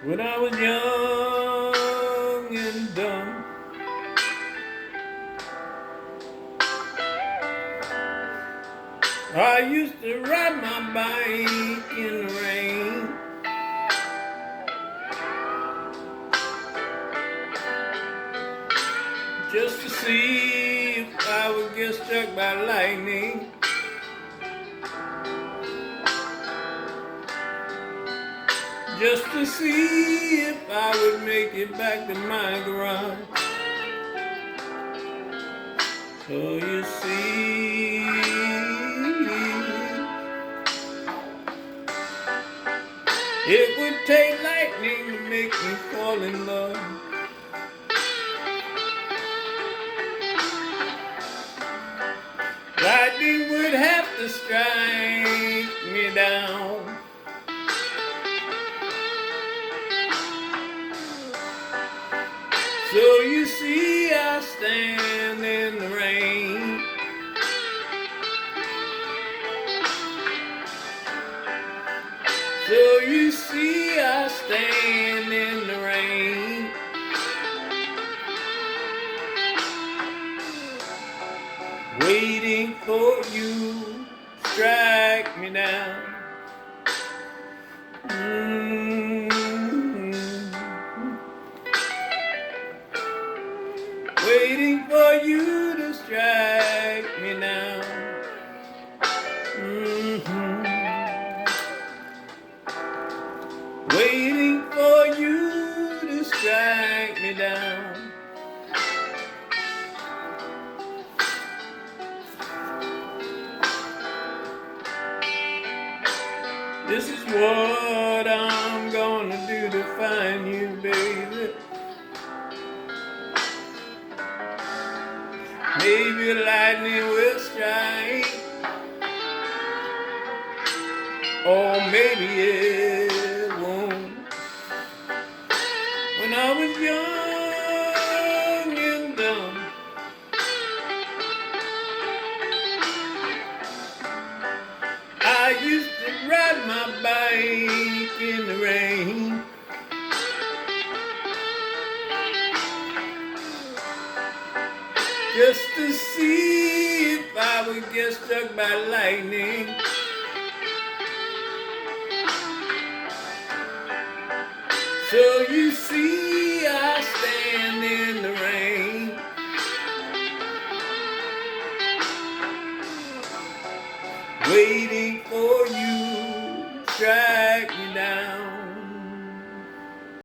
When I was young and dumb, I used to ride my bike in the rain, just to see if I would get struck by lightning. Just to see if I would make it back to my garage. So you see, it would take lightning to make me fall in love. Lightning would have to strike me down. So you see, I stand in the rain. So you see, I stand in the rain. Waiting for you to strike me down. Waiting for you to strike me down. Waiting for you to strike me down. This is what I'm gonna do to find you, baby. Maybe lightning will strike, or maybe it won't. When I was young and dumb, I used to ride my bike in the rain, just to see if I would get struck by lightning. So you see, I stand in the rain. Waiting for you to strike me down.